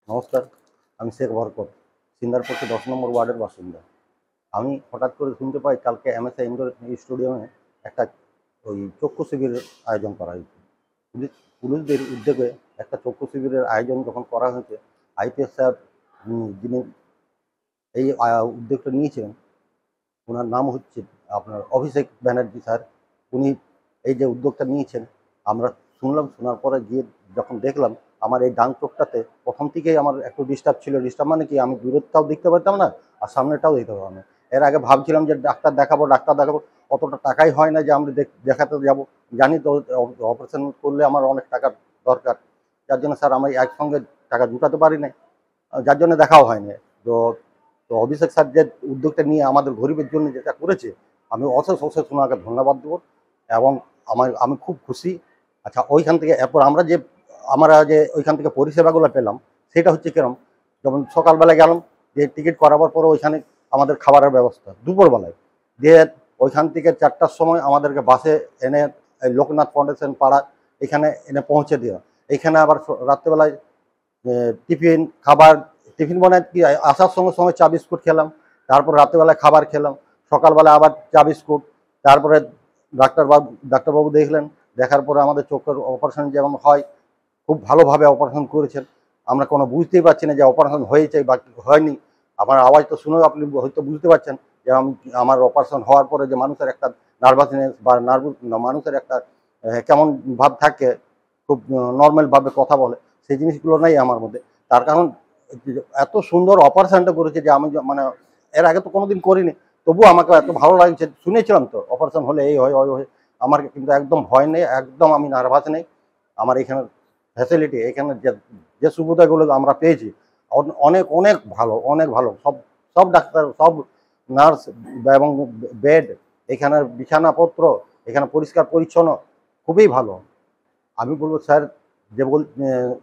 নমস্কার, আমি শেখ বরকত, সিন্দারপট্টি ১০ নম্বর ওয়ার্ডের বাসিন্দা। আমি হঠাৎ করে শুনতে পাই কালকে এমএসএ ইনডোর স্টেডিয়ামে একটা চক্ষু শিবিরের আয়োজন করা হয়েছে। পুলিশদের উদ্যোগে একটা চক্ষু শিবিরের আয়োজন যখন করা হয়েছে, আইপিএস স্যার যিনি এই উদ্যোগটা নিয়েছিলেন, ওনার নাম হচ্ছে আপনার অভিষেক ব্যানার্জি স্যার। উনি এই যে উদ্যোগটা নিয়েছেন, আমরা শুনলাম, শোনার পরে গিয়ে যখন দেখলাম, আমার এই ডান চোখটাতে প্রথম থেকেই আমার একটু ডিস্টার্ব ছিল। ডিস্টার্ব মানে কি, আমি দূরেরটাও দেখতে পারতাম না আর সামনেটাও দেখতে পারতাম না। এর আগে ভাবছিলাম যে ডাক্তার দেখাবো, অতটা টাকাই হয় না যে আমরা দেখাতে যাব। জানি তো অপারেশন করলে আমার অনেক টাকার দরকার, যার জন্য স্যার আমি একসঙ্গে টাকা জুটাতে পারি নাই, যার জন্য দেখাও হয়নি। তো তো অভিষেক স্যার যে উদ্যোগটা নিয়ে আমাদের গরিবের জন্য যেটা করেছে, আমি অশেষ ওনাকে ধন্যবাদ দেবো এবং আমি খুব খুশি। আচ্ছা, ওইখান থেকে এরপর আমরা যে ওইখান থেকে পরিষেবাগুলো পেলাম, সেটা হচ্ছে কিরম, যেমন সকালবেলায় গেলাম, যে টিকিট করাবার পরে ওইখানে আমাদের খাবারের ব্যবস্থা দুপুরবেলায় দিয়ে, ওইখান থেকে 4টার সময় আমাদেরকে বাসে এনে লোকনাথ ফাউন্ডেশন পাড়া এখানে এনে পৌঁছে দেওয়া। এখানে আবার রাত্রেবেলায় টিফিন খাবার, টিফিন মানে কি, আসার সঙ্গে সঙ্গে চা বিস্কুট খেলাম, তারপর রাত্রেবেলায় খাবার খেলাম, সকালবেলা আবার চা বিস্কুট। তারপরে ডাক্তারবাবু দেখলেন, দেখার পরে আমাদের চোখের অপারেশন যেমন হয় খুব ভালোভাবে অপারেশন করেছেন। আমরা কোনো বুঝতেই পারছি না যে অপারেশন হয়েছে বা হয়নি। আমার আওয়াজ তো শুনেও আপনি হয়তো বুঝতে পারছেন যে আমার অপারেশন হওয়ার পরে যে মানুষের একটা নার্ভাসনেস বা মানুষের একটা কেমন ভাব থাকে, খুব নর্মালভাবে কথা বলে, সেই জিনিসগুলো নেই আমার মধ্যে। তার কারণ এত সুন্দর অপারেশনটা করেছে যে আমি মানে এর আগে তো কোনোদিন করিনি, তবুও আমাকে এত ভালো লাগছে। শুনেছিলাম তো অপারেশন হলে এই হয় ওই হয়, আমার কিন্তু একদম ভয় নেই, একদম আমি নার্ভাস নেই। আমার এখানে ফ্যাসিলিটি, এখানে যে যে সুবিধাগুলো আমরা পেয়েছি অনেক অনেক ভালো, অনেক ভালো। সব সব ডাক্তার, সব নার্স এবং বেড, এখানের বিছানাপত্র, এখানে পরিষ্কার পরিচ্ছন্ন, খুবই ভালো। আমি বলবো স্যার,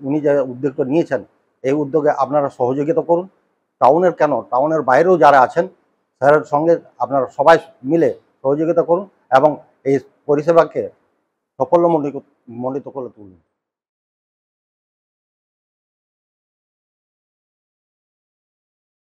উনি যে উদ্যোগটা নিয়েছেন, এই উদ্যোগে আপনারা সহযোগিতা করুন। টাউনের বাইরেও যারা আছেন, স্যারের সঙ্গে আপনারা সবাই মিলে সহযোগিতা করুন এবং এই পরিষেবাকে সাফল্যমণ্ডিত করে তুলুন।